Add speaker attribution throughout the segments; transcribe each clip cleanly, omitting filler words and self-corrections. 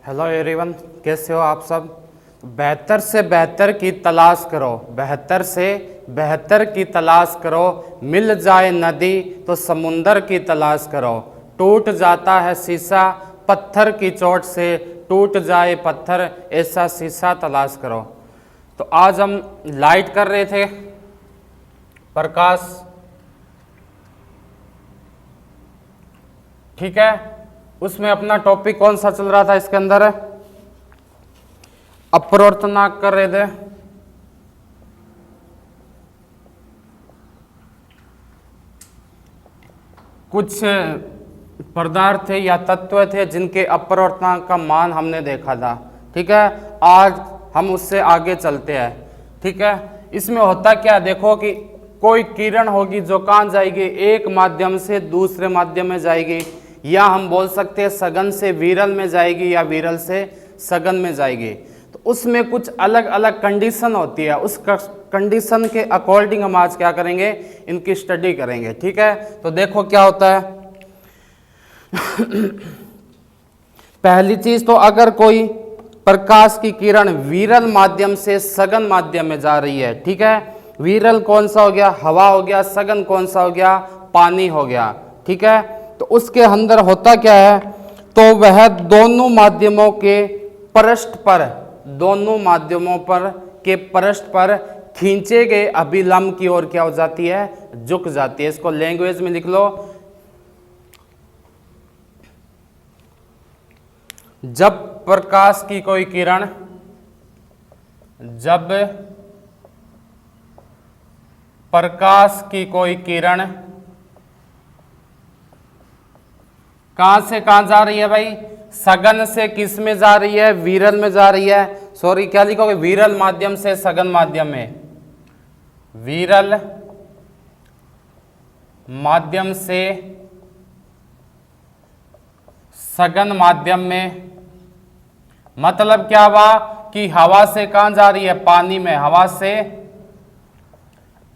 Speaker 1: Hello everyone, कैसे हो आप सब। बेहतर से बेहतर की तलाश करो, बेहतर से बेहतर की तलाश करो। मिल जाए नदी तो समुंदर की तलाश करो। टूट जाता है शीशा पत्थर की चोट से, टूट जाए पत्थर ऐसा शीशा तलाश करो। तो आज हम लाइट कर रहे थे, प्रकाश, ठीक है। उसमें अपना टॉपिक कौन सा चल रहा था, इसके अंदर अपवर्तनांक कर रहे थे। कुछ पदार्थ थे या तत्व थे जिनके अपवर्तनांक का मान हमने देखा था, ठीक है। आज हम उससे आगे चलते हैं, ठीक है। इसमें होता क्या, देखो कि कोई किरण होगी जो कहाँ जाएगी, एक माध्यम से दूसरे माध्यम में जाएगी, या हम बोल सकते हैं सघन से विरल में जाएगी या विरल से सघन में जाएगी। तो उसमें कुछ अलग अलग कंडीशन होती है, उस कंडीशन के अकॉर्डिंग हम आज क्या करेंगे, इनकी स्टडी करेंगे, ठीक है। तो देखो क्या होता है। पहली चीज तो, अगर कोई प्रकाश की किरण विरल माध्यम से सघन माध्यम में जा रही है, ठीक है। विरल कौन सा हो गया, हवा हो गया। सघन कौन सा हो गया, पानी हो गया, ठीक है। तो उसके अंदर होता क्या है, तो वह दोनों माध्यमों के पृष्ठ पर, दोनों माध्यमों पर के पृष्ठ पर खींचे गए अभिलंब की ओर क्या हो जाती है, झुक जाती है। इसको लैंग्वेज में लिख लो, जब प्रकाश की कोई किरण, जब प्रकाश की कोई किरण कहां से कहां जा रही है भाई, सघन से किस में जा रही है, विरल में जा रही है। सॉरी, क्या लिखोगे, विरल माध्यम से सघन माध्यम में, विरल माध्यम से सघन माध्यम में। मतलब क्या हुआ कि हवा से कहां जा रही है, पानी में, हवा से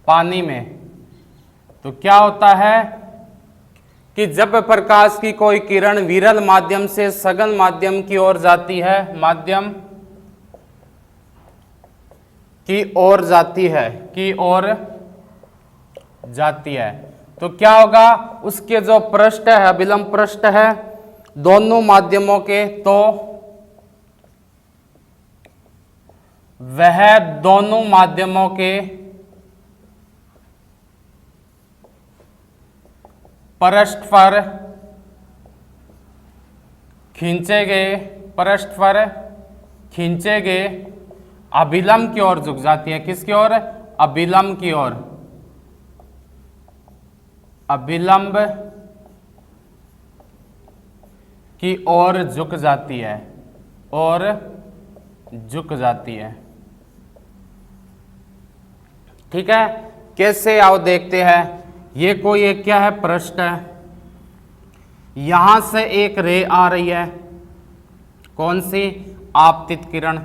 Speaker 1: पानी में। तो क्या होता है कि जब प्रकाश की कोई किरण विरल माध्यम से सघन माध्यम की ओर जाती है, माध्यम की ओर जाती है, की ओर जाती है, तो क्या होगा, उसके जो पृष्ठ है, अभिलंब पृष्ठ है दोनों माध्यमों के, तो वह दोनों माध्यमों के पृष्ठ पर खींचे गए, पृष्ठ पर खींचे गए अभिलंब की ओर झुक जाती है। किसकी ओर, अभिलंब की ओर, अभिलंब की ओर झुक जाती है, और झुक जाती है, ठीक है। कैसे आओ देखते हैं। ये कोई एक क्या है, पृष्ठ है, यहां से एक रे आ रही है, कौन सी, आपतित किरण,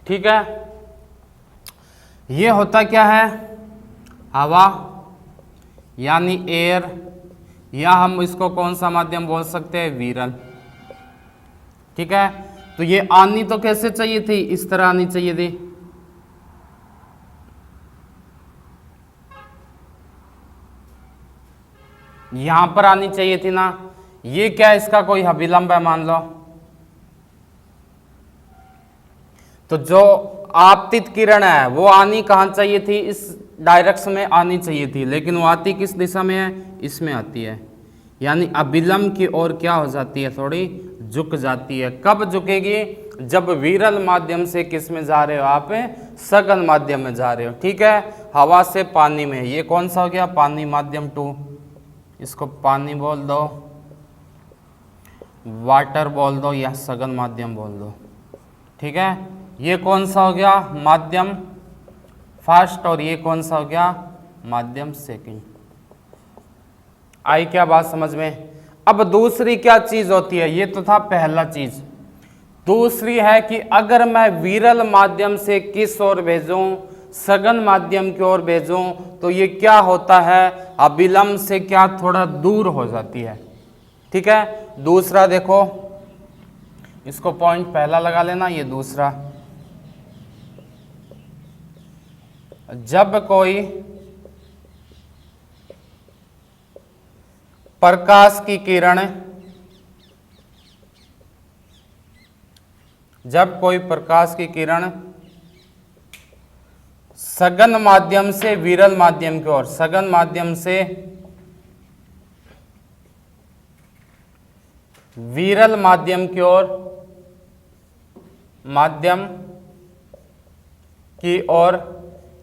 Speaker 1: ठीक है। ये होता क्या है, हवा यानी एयर, या हम इसको कौन सा माध्यम बोल सकते हैं, विरल, ठीक है। तो ये आनी तो कैसे चाहिए थी, इस तरह आनी चाहिए थी, यहां पर आनी चाहिए थी ना। ये क्या, इसका कोई अभिलंब है मान लो, तो जो आपतित किरण है वो आनी कहां चाहिए थी, इस डायरेक्शन में आनी चाहिए थी, लेकिन वो आती किस दिशा में है, इसमें आती है, यानी अभिलंब की ओर क्या हो जाती है, थोड़ी झुक जाती है। कब झुकेगी, जब विरल माध्यम से किस में जा रहे हो आप, सघन माध्यम में जा रहे हो, ठीक है। हवा से पानी में, ये कौन सा हो गया, पानी माध्यम 2, इसको पानी बोल दो, वाटर बोल दो, या सघन माध्यम बोल दो, ठीक है। ये कौन सा हो गया, माध्यम फर्स्ट, और ये कौन सा हो गया, माध्यम सेकंड। आई क्या बात समझ में। अब दूसरी क्या चीज होती है, ये तो था पहला चीज। दूसरी है कि अगर मैं विरल माध्यम से किस ओर भेजूं, सघन माध्यम की ओर भेजूं, तो ये क्या होता है, अभिलंब से क्या थोड़ा दूर हो जाती है। ठीक है, दूसरा देखो, इसको पॉइंट पहला लगा लेना, ये दूसरा, जब कोई प्रकाश की किरण, जब कोई प्रकाश की किरण सघन माध्यम से विरल माध्यम की ओर, सघन माध्यम से विरल माध्यम की ओर, माध्यम की ओर,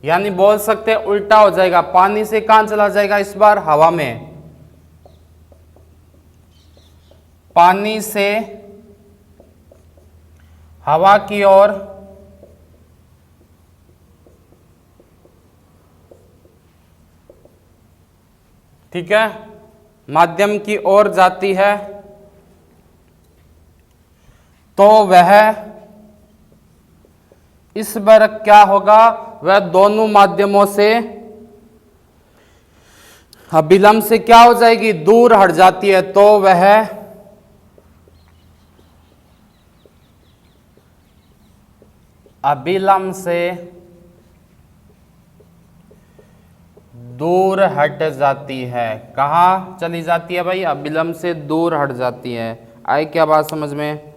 Speaker 1: यानी बोल सकते हैं उल्टा हो जाएगा, पानी से कहां चला जाएगा इस बार, हवा में, पानी से हवा की ओर ठीक है, माध्यम की ओर जाती है, तो वह इस बार क्या होगा, वह दोनों माध्यमों से अभिलंब से क्या हो जाएगी, दूर हट जाती है, तो वह अभिलंब से दूर हट जाती है। कहाँ चली जाती है भाई, अभिलंब से दूर हट जाती है। आई क्या बात समझ में?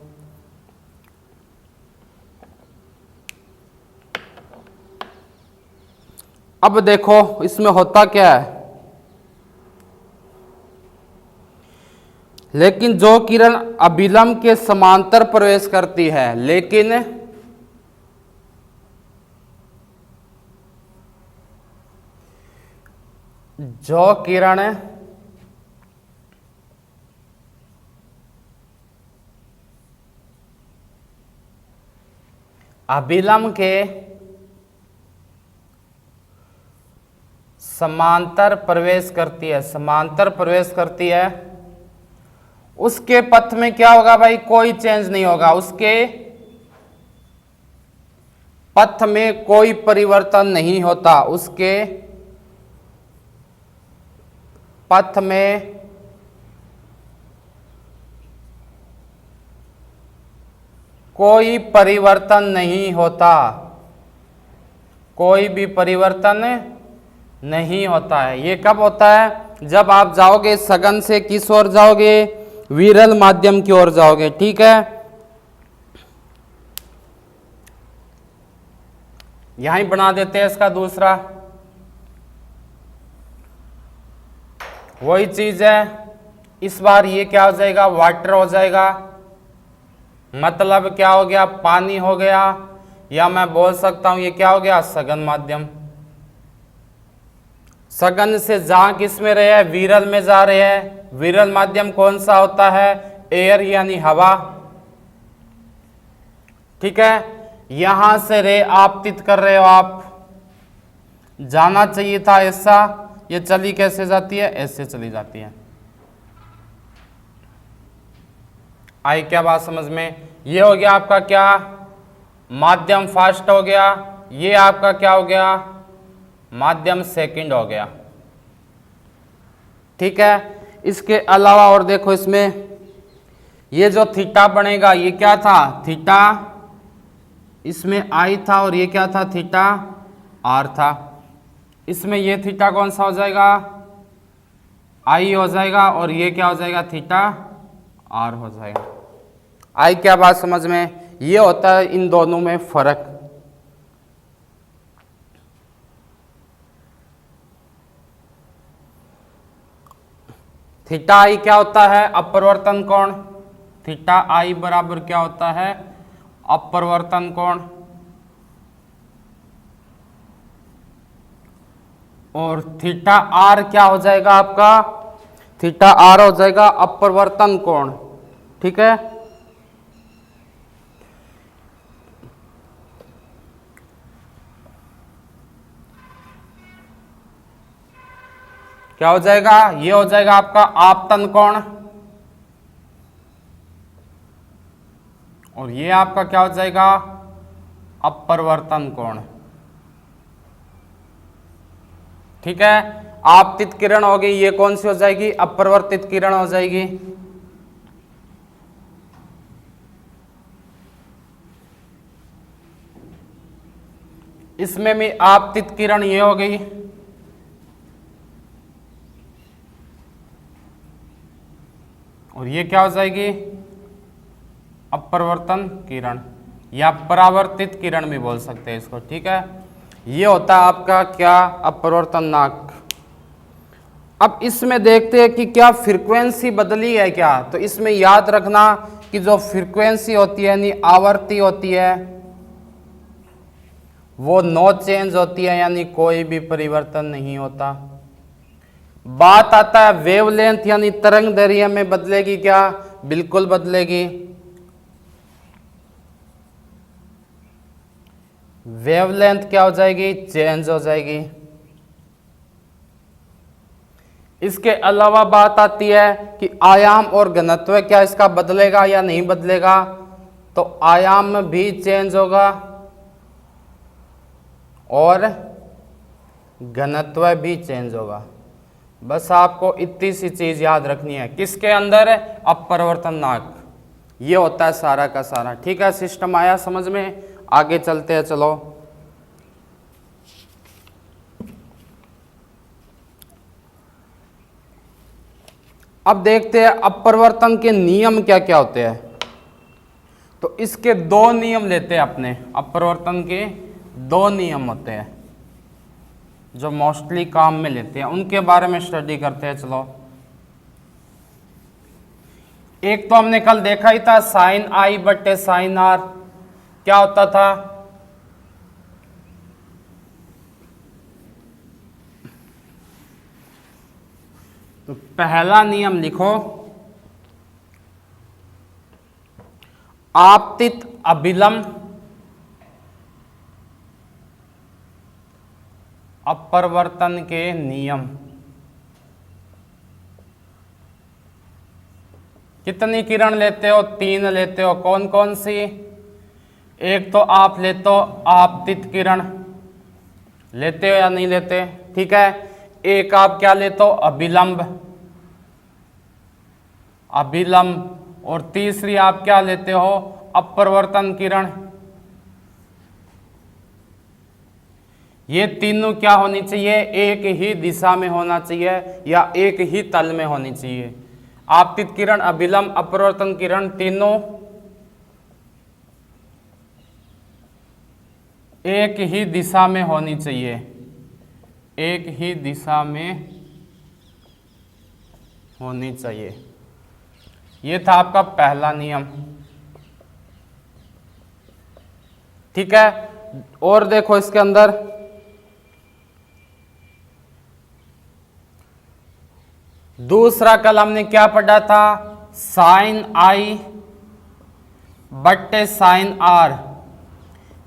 Speaker 1: अब देखो इसमें होता क्या है, लेकिन जो किरण अभिलंब के समांतर प्रवेश करती है, लेकिन जो किरण अभिलंब के समांतर प्रवेश करती है, समांतर प्रवेश करती है, उसके पथ में क्या होगा भाई, कोई चेंज नहीं होगा, उसके पथ में कोई परिवर्तन नहीं होता, उसके पथ में कोई परिवर्तन नहीं होता, कोई भी परिवर्तन नहीं होता है। ये कब होता है, जब आप जाओगे सघन से किस ओर जाओगे, विरल माध्यम की ओर जाओगे। ठीक है, यहीं बना देते हैं इसका दूसरा, वही चीज है, इस बार ये क्या हो जाएगा, वाटर हो जाएगा, मतलब क्या हो गया, पानी हो गया, या मैं बोल सकता हूं ये क्या हो गया, सघन माध्यम। सघन से जा किस में रहे हैं, विरल में जा रहे हैं। विरल माध्यम कौन सा होता है, एयर यानी हवा। ठीक है, यहां से रे आपतित कर रहे हो आप, जाना चाहिए था ऐसा, ये चली कैसे जाती है, ऐसे चली जाती है। आई क्या बात समझ में? ये हो गया आपका क्या, माध्यम फर्स्ट हो गया, ये आपका क्या हो गया, माध्यम सेकंड हो गया। ठीक है, इसके अलावा और देखो इसमें ये जो थीटा बनेगा, ये क्या था, थीटा, इसमें आई था, और ये क्या था, थीटा आर था। इसमें ये थीटा कौन सा हो जाएगा, आई हो जाएगा, और ये क्या हो जाएगा, थीटा आर हो जाएगा। आई क्या बात समझ में? ये होता है इन दोनों में फर्क। थीटा आई क्या होता है, अपवर्तन कोण। थीटा आई बराबर क्या होता है, अपवर्तन कोण। और थीटा आर क्या हो जाएगा आपका, थीटा आर हो जाएगा अपवर्तन कोण। ठीक है, क्या हो जाएगा, ये हो जाएगा आपका आपतन कोण, और ये आपका क्या हो जाएगा, अपवर्तन कोण। ठीक है, आपतित किरण होगी, ये कौन सी हो जाएगी, अपरिवर्तित किरण हो जाएगी। इसमें भी आपतित किरण ये हो गई, और ये क्या हो जाएगी, अपरिवर्तन किरण या परावर्तित किरण भी बोल सकते हैं इसको, ठीक है। ये होता है आपका क्या, अपरिवर्तन नाक। अब इसमें देखते हैं कि क्या फ्रीक्वेंसी बदली है क्या। तो इसमें याद रखना कि जो फ्रीक्वेंसी होती है यानी आवृत्ति होती है वो नो चेंज होती है, यानी कोई भी परिवर्तन नहीं होता। बात आता है वेवलेंथ यानी तरंग दैर्घ्य में बदलेगी क्या, बिल्कुल बदलेगी। वेवलेंथ क्या हो जाएगी, चेंज हो जाएगी। इसके अलावा बात आती है कि आयाम और घनत्व क्या इसका बदलेगा या नहीं बदलेगा। तो आयाम भी चेंज होगा और घनत्व भी चेंज होगा। बस आपको इतनी सी चीज याद रखनी है, किसके अंदर, अपरिवर्तन नाक। ये होता है सारा का सारा, ठीक है। सिस्टम आया समझ में, आगे चलते हैं चलो। अब देखते हैं अपरिवर्तन के नियम क्या क्या होते हैं। तो इसके दो नियम लेते हैं अपने, अपरिवर्तन के दो नियम होते हैं जो मोस्टली काम में लेते हैं, उनके बारे में स्टडी करते हैं चलो। एक तो हमने कल देखा ही था, साइन आई बटे साइन आर क्या होता था, तो पहला नियम लिखो, आपतित अभिलंब अपरिवर्तन के नियम। कितनी किरण लेते हो, तीन लेते हो। कौन कौन सी, एक तो आप लेते हो आपतित किरण, लेते हो या नहीं लेते, ठीक है। एक आप क्या लेते हो, अभिलंब, अभिलंब, और तीसरी आप क्या लेते हो, अपरिवर्तन किरण। ये तीनों क्या होनी चाहिए, एक ही दिशा में होना चाहिए या एक ही तल में होनी चाहिए। आपतित किरण, अभिलंब, अपरिवर्तन किरण तीनों एक ही दिशा में होनी चाहिए, एक ही दिशा में होनी चाहिए। ये था आपका पहला नियम, ठीक है। और देखो इसके अंदर दूसरा कल हमने क्या पढ़ा था, साइन आई बट्टे साइन आर।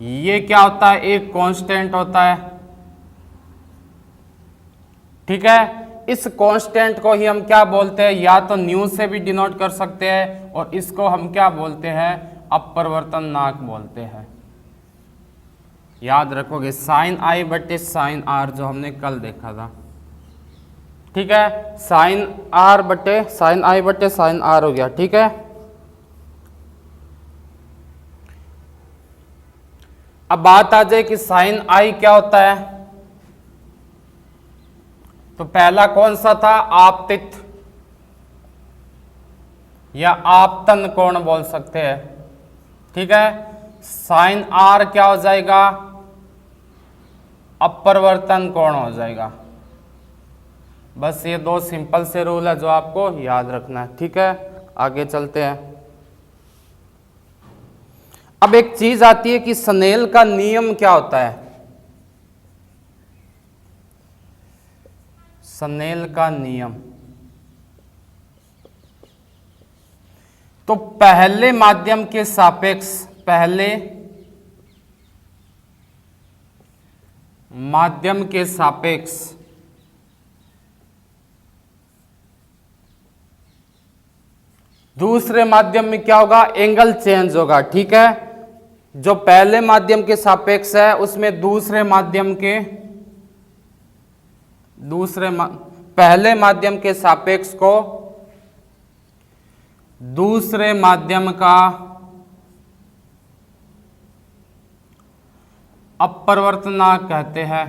Speaker 1: ये क्या होता है, एक कांस्टेंट होता है, ठीक है। इस कांस्टेंट को ही हम क्या बोलते हैं, या तो न्यू से भी डिनोट कर सकते हैं, और इसको हम क्या बोलते हैं, अपरिवर्तन नाक बोलते हैं। याद रखोगे, साइन आई बट्टे साइन आर जो हमने कल देखा था, ठीक है। साइन आर बटे साइन आई बटे साइन आर हो गया, ठीक है। अब बात आ जाए कि साइन आई क्या होता है। तो पहला कौन सा था, आपतित या आपतन कोण बोल सकते हैं, ठीक है। साइन आर क्या हो जाएगा, अपरिवर्तन कोण हो जाएगा। बस ये दो सिंपल से रूल है जो आपको याद रखना है, ठीक है। आगे चलते हैं। अब एक चीज आती है कि स्नेल का नियम क्या होता है। स्नेल का नियम, तो पहले माध्यम के सापेक्ष, पहले माध्यम के सापेक्ष दूसरे माध्यम में क्या होगा, एंगल चेंज होगा, ठीक है। जो पहले माध्यम के सापेक्ष है उसमें दूसरे माध्यम के पहले माध्यम के सापेक्ष को दूसरे माध्यम का अपरिवर्तनांक कहते हैं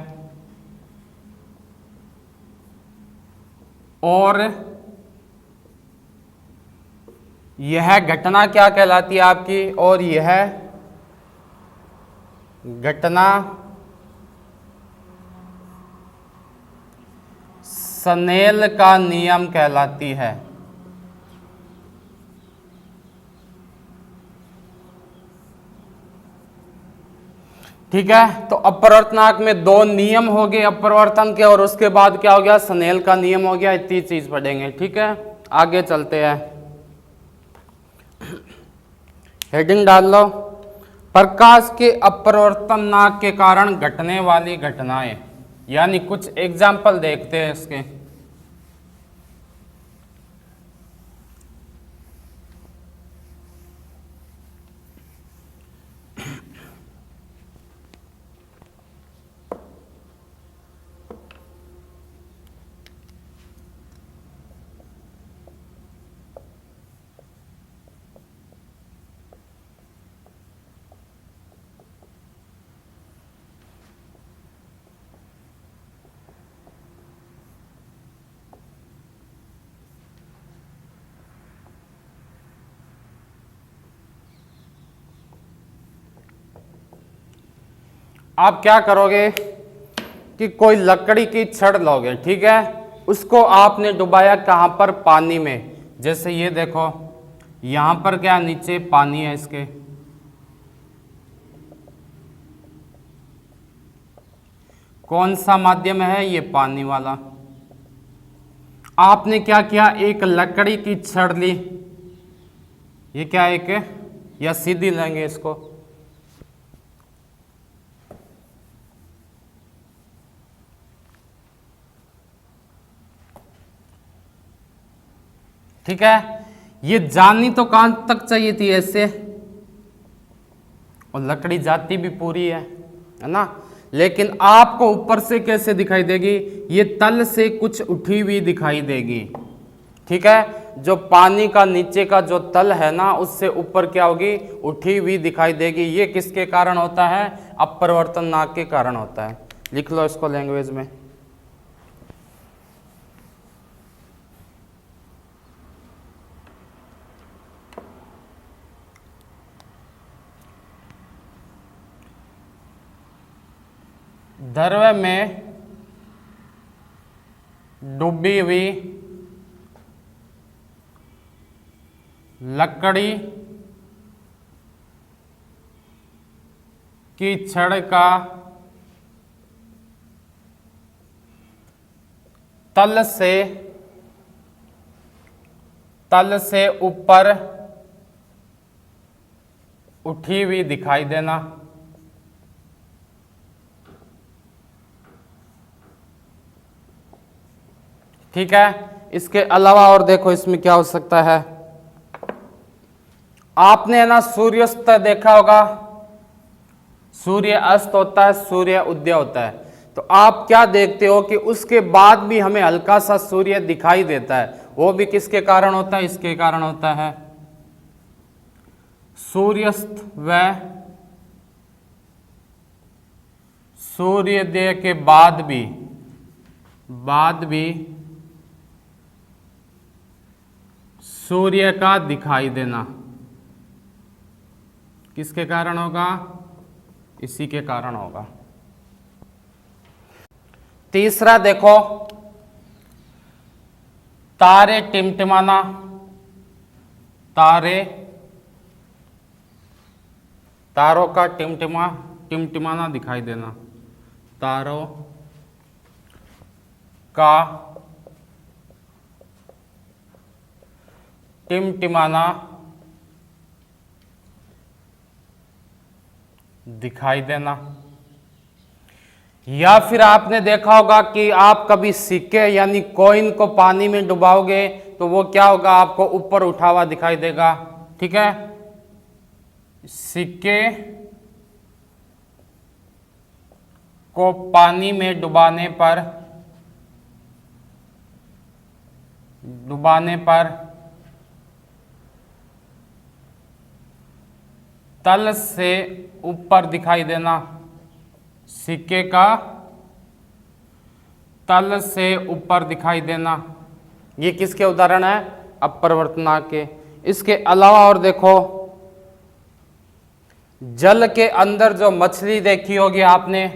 Speaker 1: और यह घटना क्या कहलाती है आपकी, और यह घटना स्नेल का नियम कहलाती है। ठीक है, तो अपरिवर्तनांक में दो नियम हो गए अपरिवर्तन के, और उसके बाद क्या हो गया, स्नेल का नियम हो गया। इतनी चीज पढ़ेंगे। ठीक है, आगे चलते हैं। हेडिंग डाल लो, प्रकाश के अपरिवर्तनांक के कारण घटने वाली घटनाएं, यानी कुछ एग्जाम्पल देखते हैं इसके। आप क्या करोगे कि कोई लकड़ी की छड़ लोगे, ठीक है, उसको आपने डुबाया कहां पर, पानी में। जैसे ये देखो, यहां पर क्या नीचे पानी है इसके, कौन सा माध्यम है, ये पानी वाला। आपने क्या किया, एक लकड़ी की छड़ ली, ये क्या एक, या सीधी लेंगे इसको, ठीक है। ये जानी तो कहां तक चाहिए थी ऐसे, और लकड़ी जाती भी पूरी है ना, लेकिन आपको ऊपर से कैसे दिखाई देगी, ये तल से कुछ उठी हुई दिखाई देगी। ठीक है, जो पानी का नीचे का जो तल है ना, उससे ऊपर क्या होगी, उठी हुई दिखाई देगी। ये किसके कारण होता है, अपरिवर्तनांक के कारण होता है। लिख लो इसको लैंग्वेज में। द्रव्य में डूबी हुई लकड़ी की छड़ का तल से ऊपर उठी हुई दिखाई देना। ठीक है, इसके अलावा और देखो इसमें क्या हो सकता है। आपने ना सूर्यास्त देखा होगा, सूर्य अस्त होता है, सूर्य उदय होता है, तो आप क्या देखते हो कि उसके बाद भी हमें हल्का सा सूर्य दिखाई देता है। वो भी किसके कारण होता है, इसके कारण होता है। सूर्यास्त व सूर्योदय के बाद भी सूर्य का दिखाई देना किसके कारण होगा, इसी के कारण होगा। तीसरा देखो, तारे टिमटिमाना, तारों का टिमटिमाना दिखाई देना, तारों का टिमटिमाना दिखाई देना। या फिर आपने देखा होगा कि आप कभी सिक्के यानी कॉइन को पानी में डुबाओगे तो वो क्या होगा, आपको ऊपर उठा हुआ दिखाई देगा। ठीक है, सिक्के को पानी में डुबाने पर डुबाने पर तल से ऊपर दिखाई देना, सिक्के का तल से ऊपर दिखाई देना, ये किसके उदाहरण है? अपरिवर्तनांक के। इसके अलावा और देखो, जल के अंदर जो मछली देखी होगी आपने,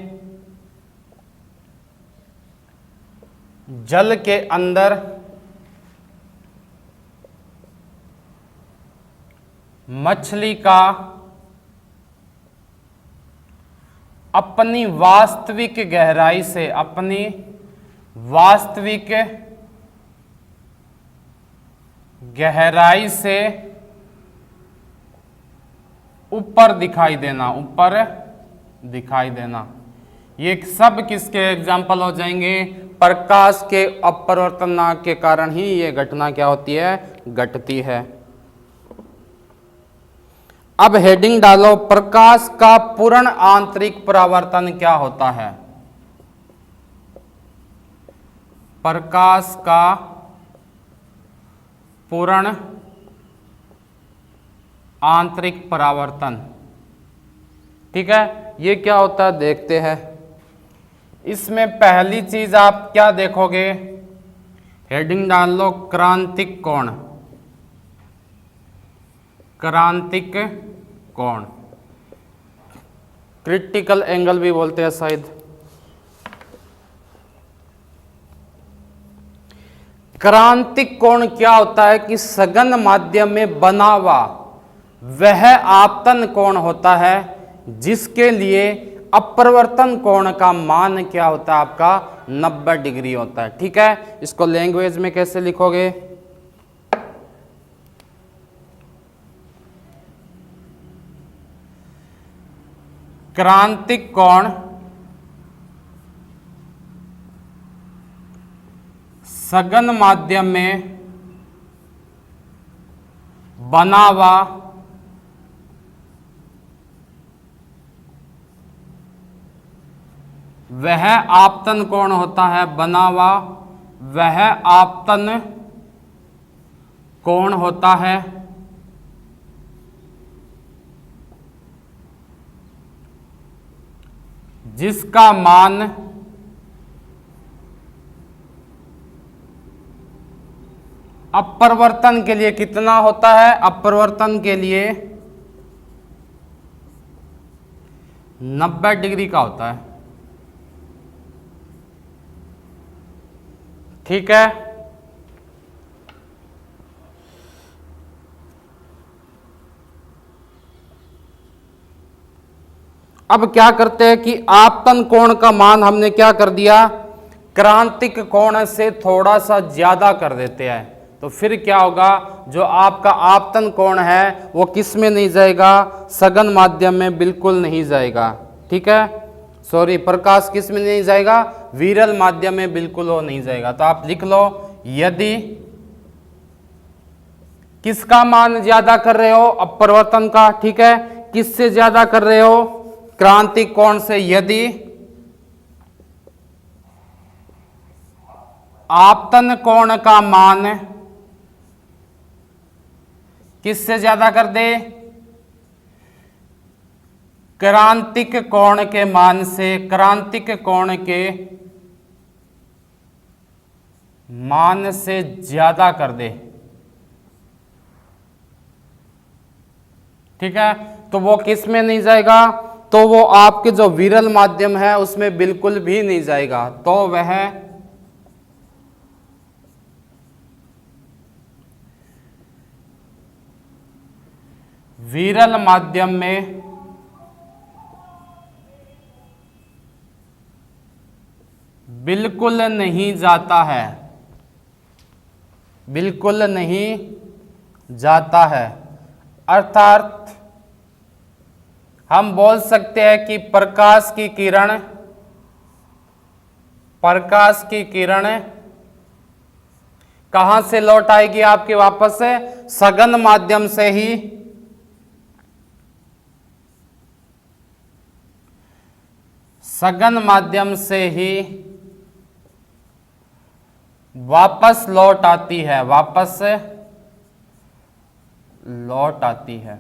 Speaker 1: जल के अंदर मछली का अपनी वास्तविक गहराई से, अपनी वास्तविक गहराई से ऊपर दिखाई देना, ऊपर दिखाई देना, ये सब किसके एग्जाम्पल हो जाएंगे? प्रकाश के अपरिवर्तनांक के कारण ही ये घटना क्या होती है? घटती है। अब हेडिंग डालो, प्रकाश का पूर्ण आंतरिक परावर्तन क्या होता है? प्रकाश का पूर्ण आंतरिक परावर्तन, ठीक है, ये क्या होता है देखते हैं। इसमें पहली चीज आप क्या देखोगे? हेडिंग डाल लो, क्रांतिक कोण। क्रांतिक कोण, क्रिटिकल एंगल भी बोलते हैं शायद। क्रांतिक कोण क्या होता है कि सघन माध्यम में बना हुआ वह आपतन कोण होता है जिसके लिए अपरिवर्तन कोण का मान क्या होता है? आपका 90 डिग्री होता है, ठीक है। इसको लैंग्वेज में कैसे लिखोगे? क्रांतिक कोण सघन माध्यम में बना हुआ वह आपतन कोण होता है, बना हुआ वह आपतन कोण होता है जिसका मान अपरिवर्तन के लिए कितना होता है? अपरिवर्तन के लिए 90 डिग्री का होता है, ठीक है। अब क्या करते हैं कि आपतन कोण का मान हमने क्या कर दिया? क्रांतिक कोण से थोड़ा सा ज्यादा कर देते हैं, तो फिर क्या होगा? जो आपका आपतन कोण है वो किस में नहीं जाएगा? सघन माध्यम में बिल्कुल नहीं जाएगा, ठीक है। सॉरी, प्रकाश किस में नहीं जाएगा? विरल माध्यम में बिल्कुल वो नहीं जाएगा। तो आप लिख लो, यदि किसका मान ज्यादा कर रहे हो? अपरिवर्तन का, ठीक है। किससे ज्यादा कर रहे हो? क्रांतिक कोण से। यदि आपतन कोण का मान किससे ज्यादा कर दे? क्रांतिक कोण के मान से, क्रांतिक कोण के मान से ज्यादा कर दे, ठीक है, तो वो किस में नहीं जाएगा? तो वो आपके जो विरल माध्यम है उसमें बिल्कुल भी नहीं जाएगा। तो वह विरल माध्यम में बिल्कुल नहीं जाता है, बिल्कुल नहीं जाता है। अर्थात हम बोल सकते हैं कि प्रकाश की किरण कहां से लौट आएगी आपके वापस से? सघन माध्यम से ही सघन माध्यम से ही वापस लौट आती है, वापस लौट आती है।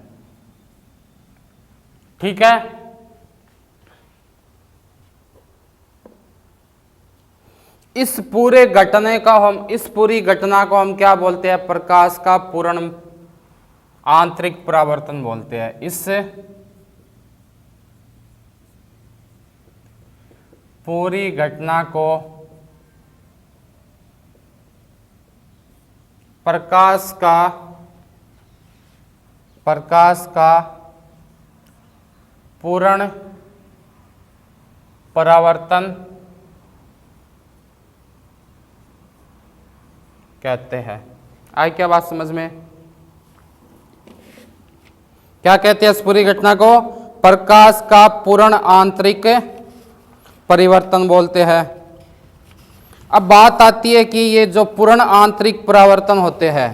Speaker 1: ठीक है, इस पूरी घटना को हम क्या बोलते हैं? प्रकाश का पूर्ण आंतरिक परावर्तन बोलते हैं। इस पूरी घटना को प्रकाश का पूर्ण परावर्तन कहते हैं। आई क्या बात समझ में? क्या कहते हैं इस पूरी घटना को? प्रकाश का पूर्ण आंतरिक परिवर्तन बोलते हैं। अब बात आती है कि ये जो पूर्ण आंतरिक परावर्तन होते हैं,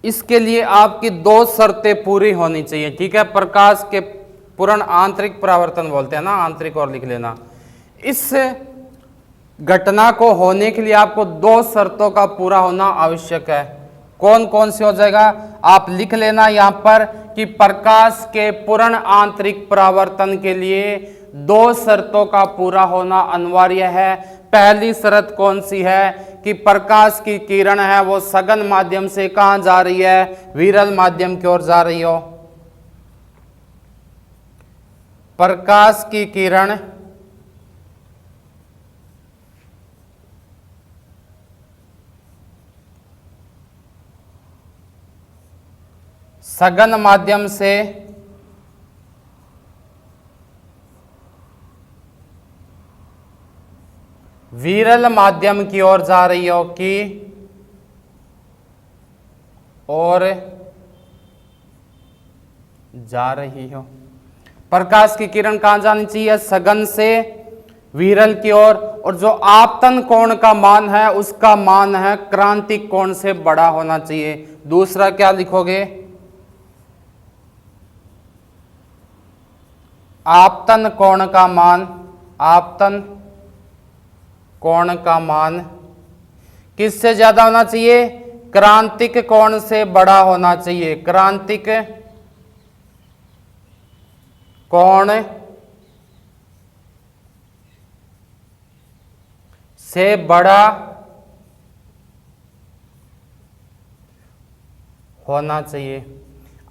Speaker 1: इसके लिए आपकी दो शर्तें पूरी होनी चाहिए। ठीक है, प्रकाश के पूर्ण आंतरिक परावर्तन बोलते हैं ना, आंतरिक और लिख लेना। इस घटना को होने के लिए आपको दो शर्तों का पूरा होना आवश्यक है। कौन कौन से हो जाएगा? आप लिख लेना यहां पर कि प्रकाश के पूर्ण आंतरिक परावर्तन के लिए दो शर्तों का पूरा होना अनिवार्य है। पहली शर्त कौन सी है? कि प्रकाश की किरण है वो सघन माध्यम से कहां जा रही है? विरल माध्यम की ओर जा रही हो। प्रकाश की किरण सघन माध्यम से विरल माध्यम की ओर जा रही हो कि और जा रही हो। प्रकाश की किरण कहां जानी चाहिए? सघन से विरल की ओर। और जो आपतन कोण का मान है उसका मान है क्रांतिक कोण से बड़ा होना चाहिए। दूसरा क्या लिखोगे? आपतन कोण का मान, आपतन कोण का मान किससे ज्यादा होना चाहिए? क्रांतिक कोण से बड़ा होना चाहिए। क्रांतिक कोण से बड़ा होना चाहिए।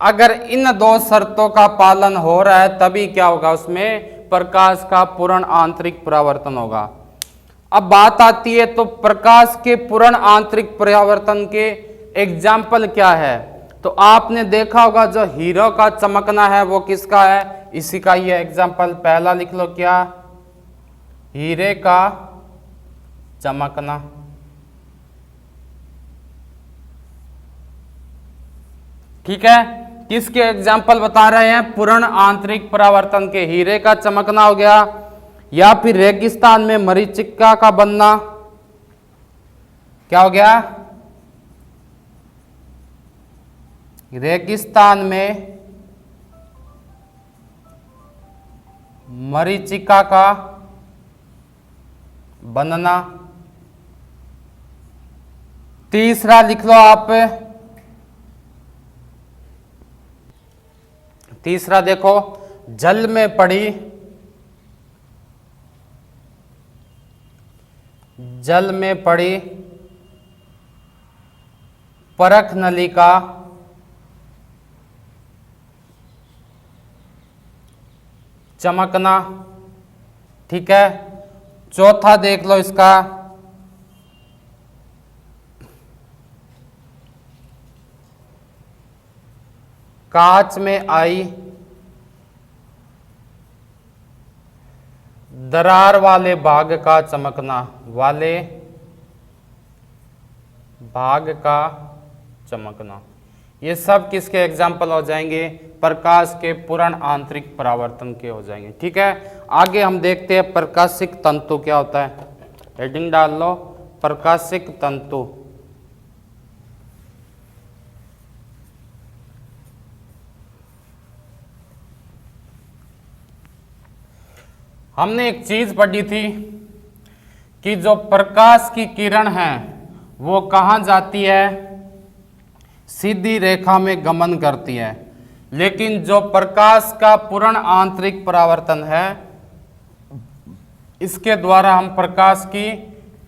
Speaker 1: अगर इन दो शर्तों का पालन हो रहा है तभी क्या होगा? उसमें प्रकाश का पूर्ण आंतरिक परावर्तन होगा। अब बात आती है तो प्रकाश के पूर्ण आंतरिक परावर्तन के एग्जाम्पल क्या है? तो आपने देखा होगा जो हीरो का चमकना है वो किसका है? इसी का ही है एग्जाम्पल। पहला लिख लो क्या? हीरे का चमकना। ठीक है, किसके एग्जाम्पल बता रहे हैं? पूर्ण आंतरिक परावर्तन के। हीरे का चमकना हो गया, या फिर रेगिस्तान में मरीचिका का बनना। क्या हो गया? रेगिस्तान में मरीचिका का बनना। तीसरा लिख लो आप, तीसरा देखो, जल में पड़ी, जल में पड़ी परख नली का चमकना। ठीक है, चौथा देख लो इसका, कांच में आई दरार वाले भाग का चमकना, वाले भाग का चमकना। ये सब किसके एग्जाम्पल हो जाएंगे? प्रकाश के पूर्ण आंतरिक परावर्तन के हो जाएंगे। ठीक है, आगे हम देखते हैं प्रकाशिक तंतु क्या होता है। हेडिंग डाल लो, प्रकाशिक तंतु। हमने एक चीज पढ़ी थी कि जो प्रकाश की किरण है वो कहाँ जाती है? सीधी रेखा में गमन करती है। लेकिन जो प्रकाश का पूर्ण आंतरिक परावर्तन है, इसके द्वारा हम प्रकाश की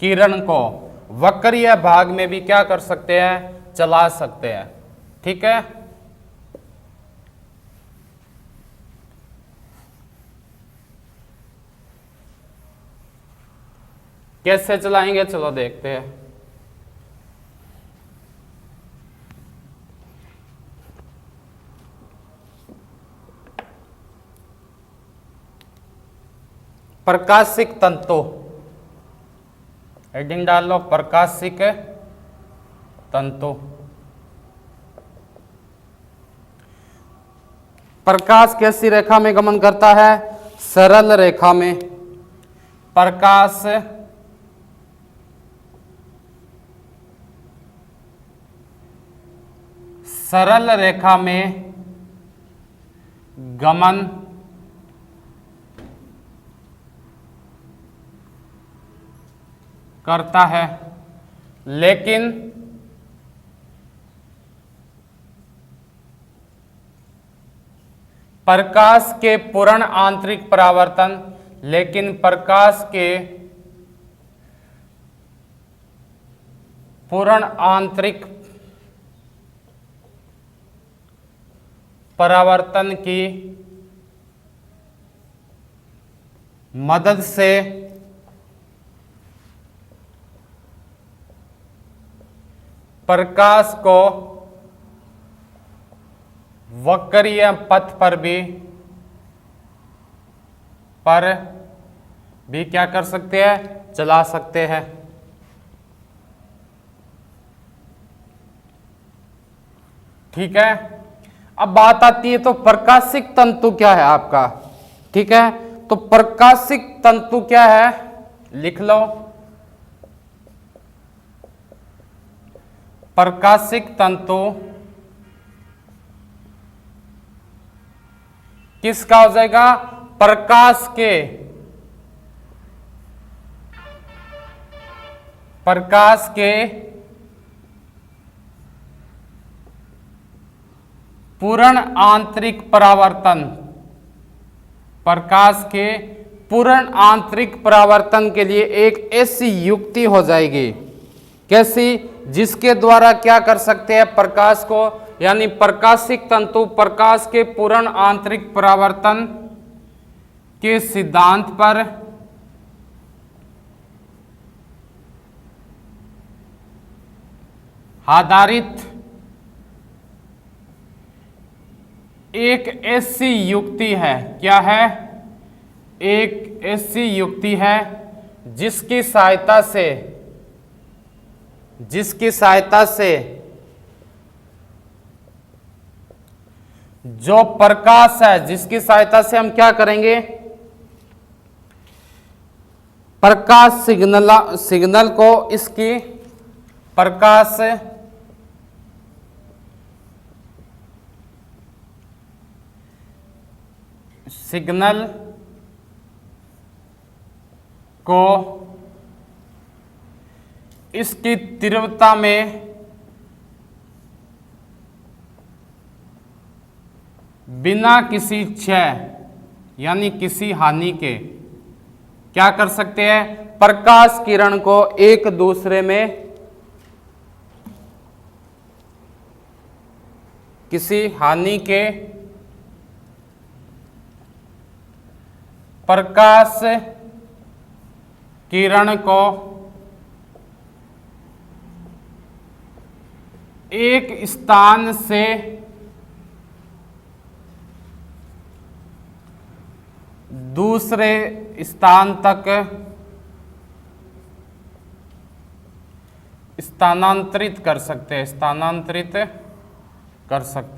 Speaker 1: किरण को वक्रीय भाग में भी क्या कर सकते हैं? चला सकते हैं। ठीक है। कैसे चलाएंगे, चलो देखते हैं। प्रकाशिक तंतु, हेडिंग डाल लो, प्रकाशिक तंतु। प्रकाश कैसी रेखा में गमन करता है? सरल रेखा में। प्रकाश सरल रेखा में गमन करता है, लेकिन प्रकाश के पूर्ण आंतरिक परावर्तन, लेकिन प्रकाश के पूर्ण आंतरिक परावर्तन की मदद से प्रकाश को वक्रीय पथ पर भी क्या कर सकते हैं? चला सकते हैं। ठीक है। अब बात आती है तो प्रकाशिक तंतु क्या है आपका? ठीक है, तो प्रकाशिक तंतु क्या है? लिख लो, प्रकाशिक तंतु किसका हो जाएगा? प्रकाश के पूर्ण आंतरिक परावर्तन, प्रकाश के पूर्ण आंतरिक परावर्तन के लिए एक ऐसी युक्ति हो जाएगी। कैसी? जिसके द्वारा क्या कर सकते हैं? प्रकाश को, यानी प्रकाशिक तंतु प्रकाश के पूर्ण आंतरिक परावर्तन के सिद्धांत पर आधारित एक ऐसी युक्ति है। क्या है? एक ऐसी युक्ति है जिसकी सहायता से जो प्रकाश है, जिसकी सहायता से हम क्या करेंगे? प्रकाश सिग्नल को, इसकी प्रकाश सिग्नल को इसकी तीव्रता में बिना किसी क्षय यानी किसी हानि के क्या कर सकते हैं? प्रकाश किरण को एक दूसरे में किसी हानि के प्रकाश किरण को एक स्थान से दूसरे स्थान तक स्थानांतरित कर सकते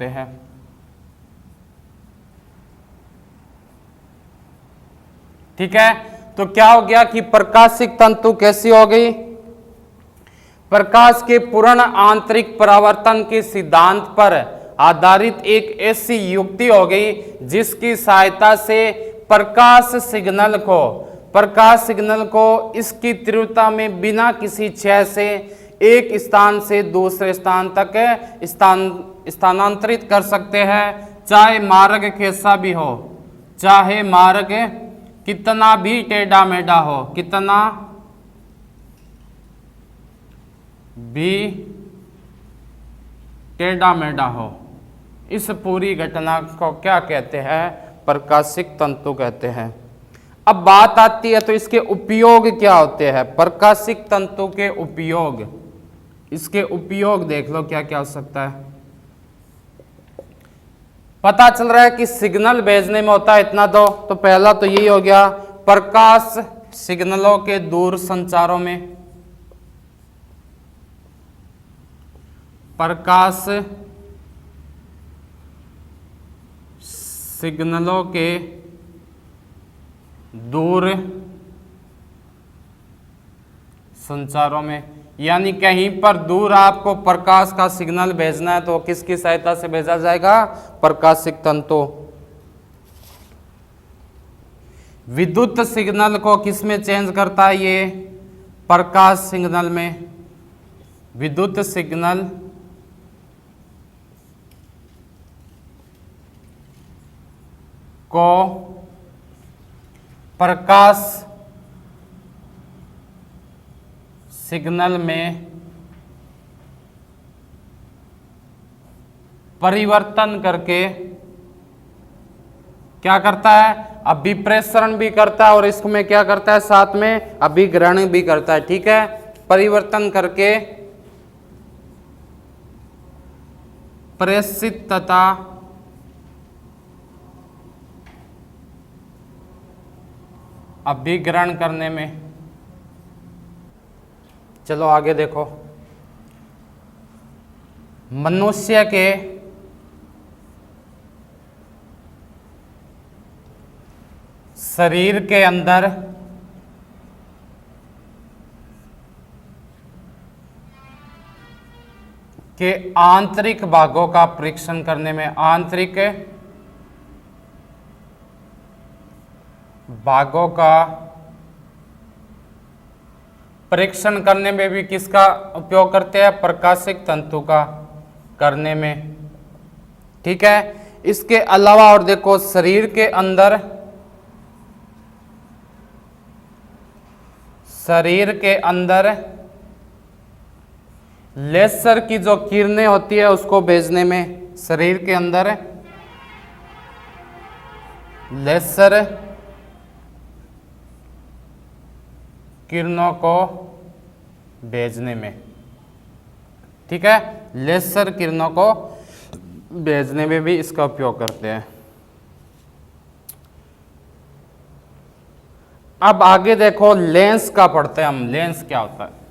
Speaker 1: हैं। ठीक है, तो क्या हो गया कि प्रकाशिक तंतु कैसी हो गई? प्रकाश के पूर्ण आंतरिक परावर्तन के सिद्धांत पर आधारित एक ऐसी युक्ति हो गई जिसकी सहायता से प्रकाश सिग्नल को इसकी तीव्रता में बिना किसी क्षय से एक स्थान से दूसरे स्थान तक स्थानांतरित कर सकते हैं, चाहे मार्ग कैसा भी हो, चाहे मार्ग कितना भी टेढ़ा मेढ़ा हो, कितना भी टेढ़ा मेढ़ा हो। इस पूरी घटना को क्या कहते हैं? प्रकाशिक तंतु कहते हैं। अब बात आती है तो इसके उपयोग क्या होते हैं? प्रकाशिक तंतु के उपयोग, इसके उपयोग देख लो क्या क्या हो सकता है। पता चल रहा है कि सिग्नल भेजने में होता है इतना तो पहला तो यही हो गया, प्रकाश सिग्नलों के दूर संचारों में, प्रकाश सिग्नलों के दूर संचारों में, यानी कहीं पर दूर आपको प्रकाश का सिग्नल भेजना है तो किसकी सहायता से भेजा जाएगा? प्रकाशिक तंतु। विद्युत सिग्नल को किस में चेंज करता है? ये प्रकाश सिग्नल में। विद्युत सिग्नल को प्रकाश सिग्नल में परिवर्तन करके क्या करता है? अभिप्रेषण भी करता है और इसमें क्या करता है? साथ में अभिग्रहण भी करता है। ठीक है, परिवर्तन करके प्रेषित तथा अभिग्रहण करने में। चलो आगे देखो, मनुष्य के शरीर के अंदर के आंतरिक भागों का परीक्षण करने में, आंतरिक भागों का परीक्षण करने में भी किसका उपयोग करते हैं? प्रकाशिक तंतु का करने में। ठीक है, इसके अलावा और देखो, शरीर के अंदर, शरीर के अंदर लेजर की जो किरणें होती है उसको भेजने में, शरीर के अंदर लेजर किरणों को भेजने में। ठीक है, लेजर किरणों को भेजने में भी इसका उपयोग करते हैं। अब आगे देखो, लेंस का पढ़ते हैं हम। लेंस क्या होता है?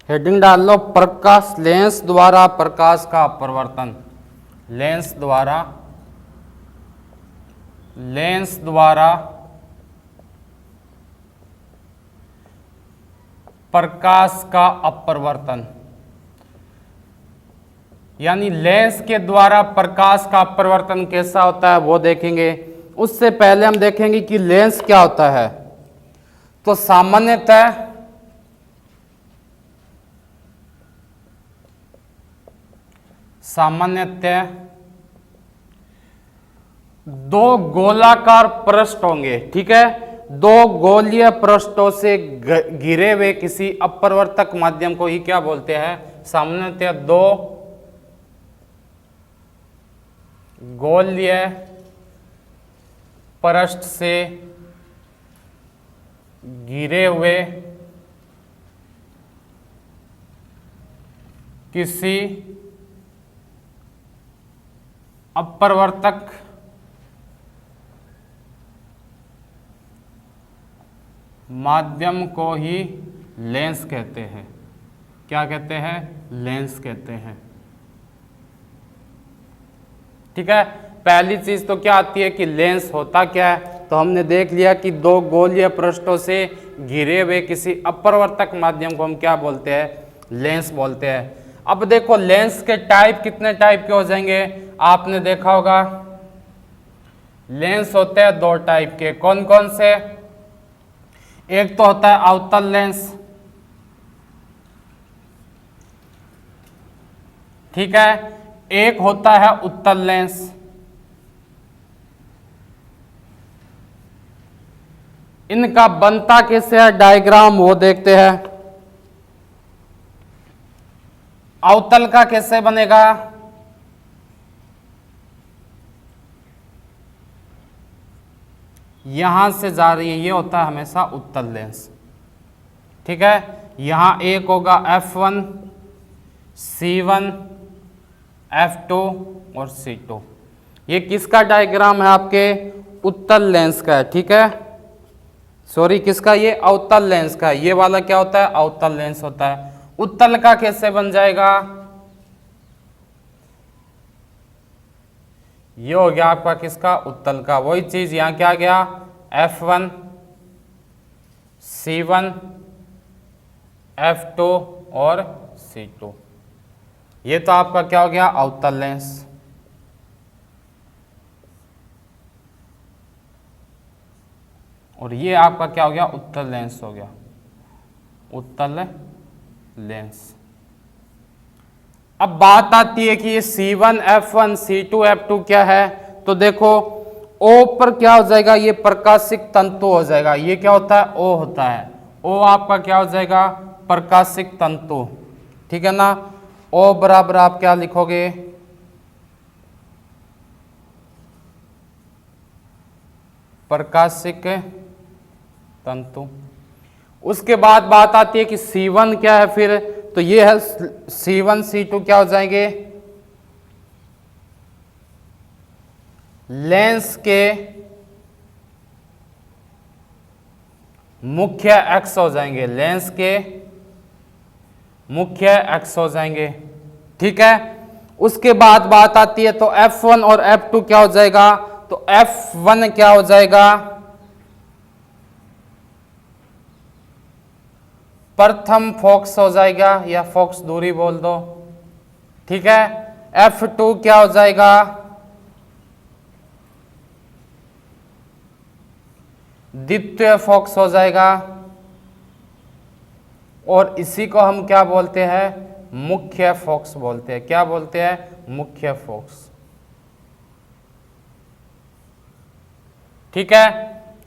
Speaker 1: हेडिंग डाल लो, प्रकाश, लेंस द्वारा प्रकाश का अपवर्तन। लेंस द्वारा प्रकाश का अपवर्तन, यानी लेंस के द्वारा प्रकाश का अपवर्तन कैसा होता है वो देखेंगे। उससे पहले हम देखेंगे कि लेंस क्या होता है। तो सामान्यतः दो गोलाकार पृष्ठ होंगे। ठीक है, दो गोलीय पृष्ठों से घिरे हुए किसी अपवर्तक माध्यम को ही क्या बोलते हैं? सामान्यतः दो गोलीय पृष्ठ से घिरे हुए किसी अपवर्तक माध्यम को ही लेंस कहते हैं। क्या कहते हैं, लेंस कहते हैं। ठीक है, पहली चीज तो क्या आती है कि लेंस होता क्या है, तो हमने देख लिया कि दो गोलीय पृष्ठों से घिरे हुए किसी अपवर्तक माध्यम को हम क्या बोलते हैं, लेंस बोलते हैं। अब देखो लेंस के टाइप कितने टाइप के हो जाएंगे, आपने देखा होगा लेंस होते हैं दो टाइप के, कौन कौन से, एक तो होता है अवतल लेंस, ठीक है, एक होता है उत्तल लेंस। इनका बनता कैसे है, डायग्राम वो देखते हैं। अवतल का कैसे बनेगा, यहां से जा रही है, ये होता है हमेशा उत्तल लेंस। ठीक है, यहां एक होगा F1, C1, F2 और C2। ये किसका डायग्राम है, आपके उत्तल लेंस का है। ठीक है, सॉरी किसका, ये अवतल लेंस का है। ये वाला क्या होता है, अवतल लेंस होता है। उत्तल का कैसे बन जाएगा, ये हो गया आपका किसका, उत्तल का। वही चीज यहां क्या गया, F1, C1, F2 और C2। ये तो आपका क्या हो गया, अवतल लेंस। और ये आपका क्या हो गया, उत्तल लेंस हो गया, उत्तल लेंस। अब बात आती है कि ये C1, F1, C2, F2 क्या है, तो देखो O पर क्या हो जाएगा, ये प्रकाशिक तंतु हो जाएगा। ये क्या होता है, O होता है। O आपका क्या हो जाएगा, प्रकाशिक तंतु। ठीक है ना, O बराबर आप क्या लिखोगे, प्रकाशिक तंतु। उसके बाद बात आती है कि C1 क्या है फिर, तो ये है C1, C2 क्या हो जाएंगे, लेंस के मुख्य एक्स हो जाएंगे, लेंस के मुख्य एक्स हो जाएंगे। ठीक है, उसके बाद बात आती है तो F1 और F2 क्या हो जाएगा, तो F1 क्या हो जाएगा, प्रथम फोकस हो जाएगा, या फोकस दूरी बोल दो। ठीक है, F2 क्या हो जाएगा, द्वितीय फोकस हो जाएगा। और इसी को हम क्या बोलते हैं, मुख्य फोकस बोलते हैं। क्या बोलते हैं, मुख्य फोकस। ठीक है,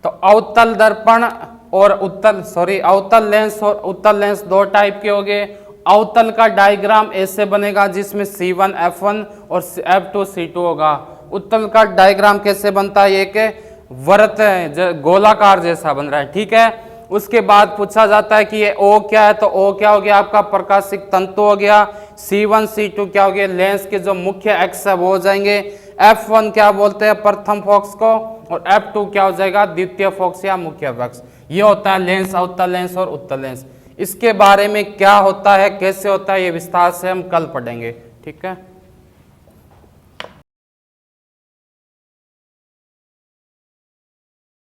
Speaker 1: तो अवतल दर्पण और अवतल लेंस और उत्तल लेंस दो टाइप के हो गए। अवतल का डायग्राम ऐसे बनेगा जिसमें C1, F1 और F2, C2 होगा। उत्तल का डायग्राम कैसे बनता है, एक वृत्त गोलाकार जैसा बन रहा है। ठीक है, उसके बाद पूछा जाता है कि ये O क्या है, तो O क्या हो गया, आपका प्रकाशिक तंतु हो गया। C1, C2 क्या हो गया, लेंस के जो मुख्य एक्स है वो हो जाएंगे। F1 क्या बोलते हैं, प्रथम फोकस को, और F2 क्या हो जाएगा, द्वितीय फोकस या मुख्य फोकस। ये होता है लेंस, अवतल लेंस और उत्तल लेंस। इसके बारे में क्या होता है, कैसे होता है, ये विस्तार से हम कल पढ़ेंगे। ठीक है।